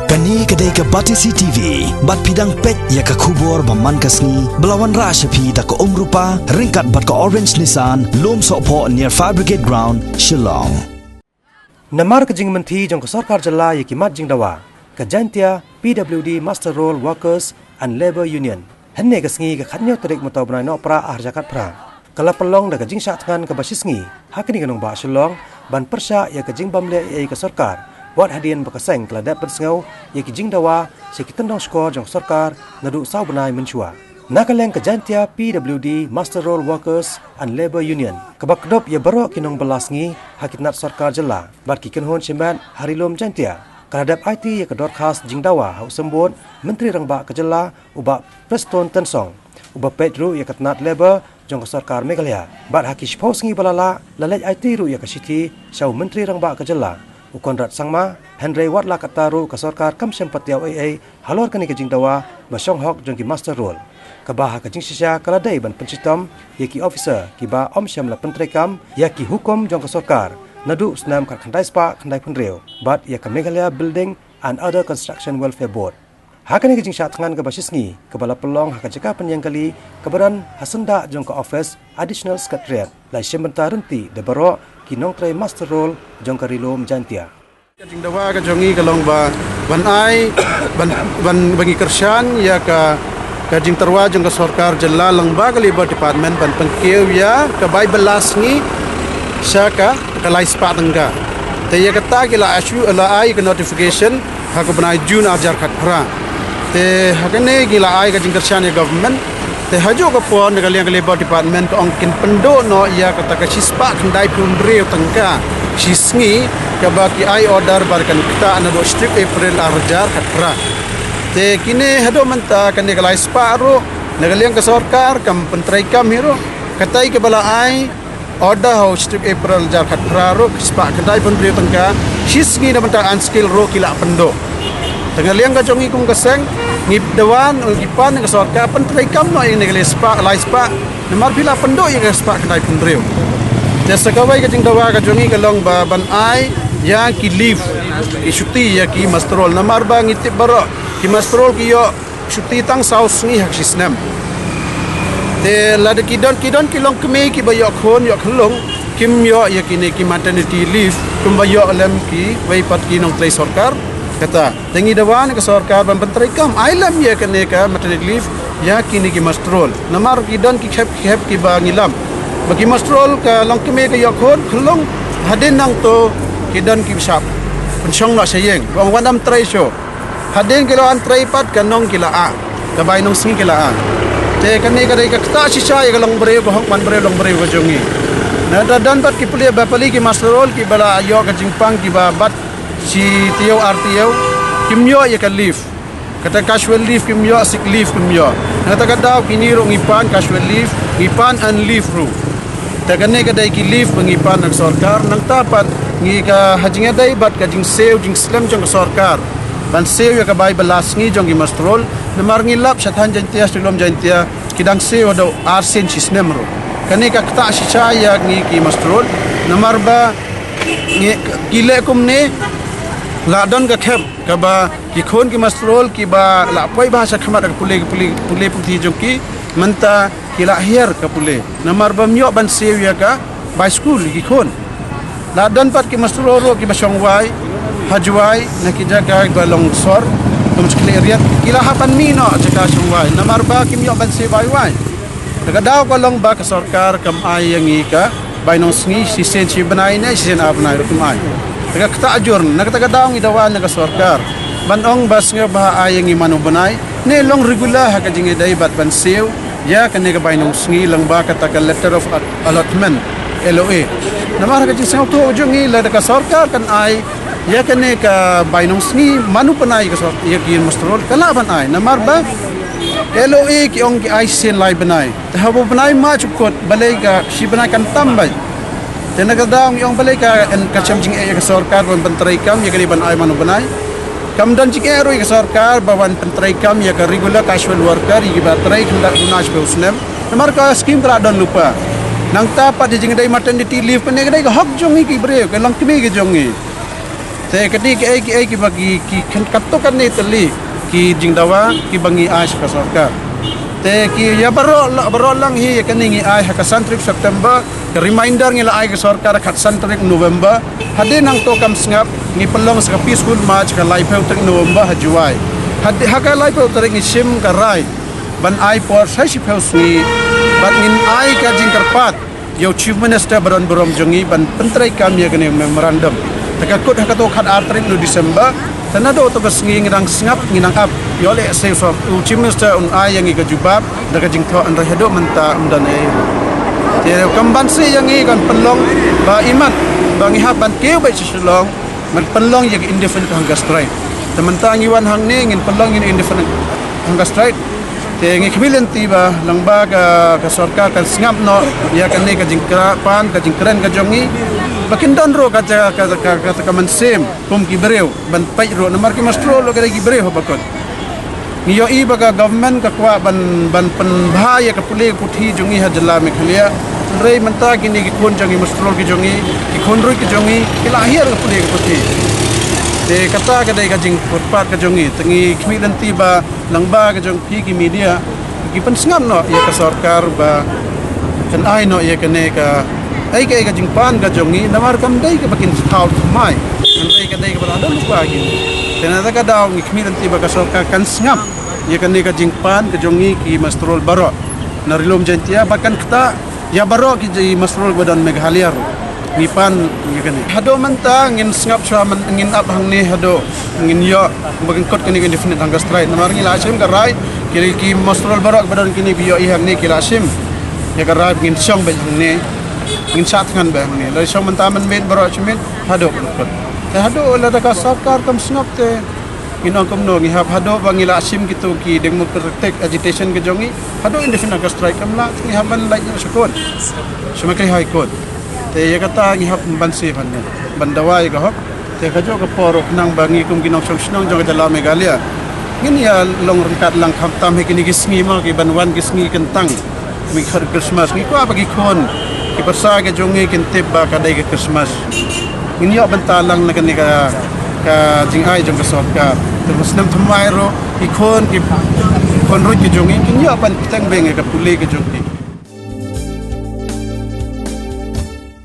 Kani kedai ke Batisi TV, bat pidang pet ya ke kubur baman kasni, belawan rasyapi tak ke rupa, ringkat bat ke Orange Nissan, lom sokpo near Fire Brigade Ground, Shillong. Namar ke jing menti jong ke sarkar jala ya kimat jing dawa, ke jantia PWD Master Roll Workers and Labour Union. Henne ke sengi ke khatnyo terik mutau benai no pra arjakat pra. Kala pelong da ke jing syak tangan ke basisngi, hakini kenong ba Shillong, ban persya ya ke jing bamle ya ke sarkar. Buat hadian berkeseng telah dapat sengau ia kijing dawa sekitendong skor jong sarkar ngadu sau benai menchua. Nakaleng ke jantia PWD Master Roll Workers and Labour Union. Kebak kedop ia berok kinong belasngi hakitnat sarkar jela. Bat kiken hon semban harilom jantia. Kadap IT ia kedor khas jing dawa hau sembut Menteri Rangba Kejela ubak Preston Tensong. Ubak Pedro ia ketnat Labour jong ke sarkar Meghalaya. Bat hakish pausengi balala lalaj IT ru ia ke siti sau Menteri Rangba Kejela. Ukon rat sangma Henry Watla kataru ke sarkar kam sempatiau AA halor kani kejing dawa basong hok jong ki master role kabah kejing sisya kaladai ban pencitom yaki officer kiba om syam la pentrekam yaki hukum jong ke sarkar nadu senam kat khandai spa khandai punreu bat ya ke Meghalaya Building and Other Construction Welfare Board hakani kejing sya tangan ke basisngi kebala pelong hak jeka penyang kali kebaran hasenda jong ke office additional secretariat lai sementara renti de barok kinong tray master role jong karilom jantia. Kajing dawa ka jongi kalong ba ban ai ban bagi kersan ya ka kajing terwa jong ka sarkar jela lang ba ka labor department ban pengkeu ya ka bai belasngi saka ka lai spa tengga. Te ya kata kila asu ala ai ka notification ha ko banai June ajar khat phra. Te hakane gila ai kajing kersan ya government te hajo ka pon ka liang labor department ka ongkin pendo no ya kata ka sispa kandai pun breu tengka sisngi ka baki ai order barkan kita ana do strip April arjar khatra te kine hado manta kan ka lai spa ro nagaliang ka sarkar kam pentrai kam hero katai ke bala ai order ho strip April jar khatra ro spa kandai pun breu tengka sisngi na manta unskill ro kila pendo tengaliang ka jongi kum kaseng ngip dewan ugipan ke sarkar pentrai kam no yang negali spa lai spa namar bila pendo yang spa kandai pun breu jasa kawai ke jing dawa ka jongi kalong ba ban ai yang ki leave ki cuti ya ki mastrol namar ba ngitip baro ki mastrol ki yo cuti tang saus ni hak sistem te lada kidon kilong keme ki ba yo khon yo khlong kim yo ya ki ne ki maternity leave kum ba yo alam ki wai pat ki nong trai sarkar kata tengi dawan ke sarkar ban pentrai kam ailam ya ke ne ka maternity leave ya ki ne ki mastrol namar kidon ki khep ki ba ngilam bagi mastrol ka long keme ka yakhon khlong hadin nang to kidan ki sap pensyong nak sayeng wang wadam trai show hadin kilo an trai pat kanong kila a ka bai nong singi kila a te kan ni ka dai ka ta si sai ka long breu ko hok man breu long breu ko jongi na dan pat ki puli ba pali ki mastrol ki bala ayo ka jingpang ki ba bat si tio RTO kimyo ya ka leave kata casual leave kimyo sick leave kimyo kata daw kiniro ngipan casual leave ngipan and leave ru tagane ka dai ki leave pengipan ng sarkar nang tapat ngi ka hajing dai bat ka jing sew jing slam jong sarkar ban sew ya ka bai balas ngi jong gi mastrol namar ngi lap sathan jantia silom jantia kidang sew do arsen sistem ro kane ka kta sicha ya ngi ki mastrol namar ba ngi kile kum ne la don ka khep ka ba ki khon ki mastrol ki ba la poi bahasa khamat ka pule puti jong ki manta kila hier ka pule namar bam yo ban sew ya ka by school ki khon la don pat ki mastrol ro ki basong wai hajwai na ki jaga ba long sor tum skle area kila hapan mino jaga sungwai namar ba ki yo ban sew wai daga daw ko long ba ka sarkar kam ai yang ka by nong sngi si sen si banai na si sen apnai ro kumai daga kata ajur nak daga daw ngi dawan na ka sarkar banong bas nga ba ai yang manu banai ne long regular ha ka jingi dai bat ban sew ya kene ka bainong sngi lang ba kata ka letter of allotment LOA namar ka jing to jongi la ka sarkar kan ai ya kene ka bainong sngi manu panai ka sarkar ya ki mastrol kala ban ai namar ba LOA ki ong ki ai sen lai banai ta habo banai ma chukot balai ka si banai kan tambay tena ka daw yung balai ka en ka cham jing ka sarkar ban pentrai kam ya kani ban ai manu banai kam dan jing ero ka sarkar bawan pentrai kam ya ka regular casual worker yi ba trai khanda gunash be usnem namar ka scheme kra don lupa nang tapat jing dai maternity leave pene dai ka hok jongi ki bre ka lang kemi ki jongi te kadi ki bagi ki katokan ni tali ki jingdawa ki bangi ai ka sarkar te ki ya baro lang hi kani ngi ai ka santrip September ke reminder ngi la ai ka sarkar khat santrip November hade nang to kam sngap ngi pelong sa peaceful march ka lai peu tak November hajuai hade haka lai peu tak ngi sim ka rai ban ai por sai si peu sni ban ngin ai ka jingkarpat yo chief minister baron borom jongi ban pentrai kam ya kani memorandum takakut hakato khat artrin no December tanado to kasngi ngirang sngap nginang ap yole say so chief minister un ai yang ka jubab daga jingtho an rahado manta undan e te kamban se yang i kan pelong ba iman bangi ha ban keu ba sisulong man pelong yang independent hangga strike temanta ngiwan hang ne ngin pelong in independent hangga strike te ngi kemilen tiba langba ka sarkar kan sngap no ya kan ne ka jingkra pan ka jingkran ka jongi bakin don ro ka mansem kum ki breu ban pai ro namar ki mastro lo ka ki breu bakot ngiyo i baga government ka kwa ban pen bhaya ka pule puthi jongi ha jalla me khalia rei manta ki ni ki kon jongi mastro ki jongi ki kon ro ki jongi ki lahir ka pule ka puthi de kata ka dai ka jing pat ka jongi tangi khmilan tiba langba ka jong pi ki media ki pan sngam no ya ka sarkar ba kan ai no ya ka ne ka ai ka jingpan ka jongi namar kam dai ka bakin thau mai an dai ka barada lupa gi tenada ka daw ngi khmiran ti ba ka sarkar kan sngam ya kan ne ka jingpan ka jongi ki mastrol baro narilom jantia bakan kta ya baro ki ji mastrol badan Meghalaya ro nipan ya kan hado manta ngin sngap chaman ngin up hang ne hado ngin yo bagan kot kini indefinite hangga strike namar ngi lasim ka rai ki mastrol baro badan kini biyo i hang ne ki lasim ya ka rai ngin song ba hang ne ngin sat ngan ba ni lai song mentaman men baro chimen hado te hado la da ka sarkar kam snap te ginon kom no ngi hado bangila asim gitu ki democratic agitation ke jongi hado independent ka strike kam la ngi haban lai sukon sumakri high court te ya kata ngi hab bansi ban bandawai ka hok te ka jo ka poro nang bangi kum ginon song snong jong jala Meghalaya ngin ya long rangkat lang kham tam he kini gisngi ma ki banwan gisngi kentang mi khar Christmas ngi ko bagi kon ki persa ke jongi kintip ba kadai ke Christmas ngin yo bentalang na kani ka jingai jong ka sarkar terus nam thamai ro ikon ki kon ro ki jongi kin yo ban pitang beng ka pule ke jongi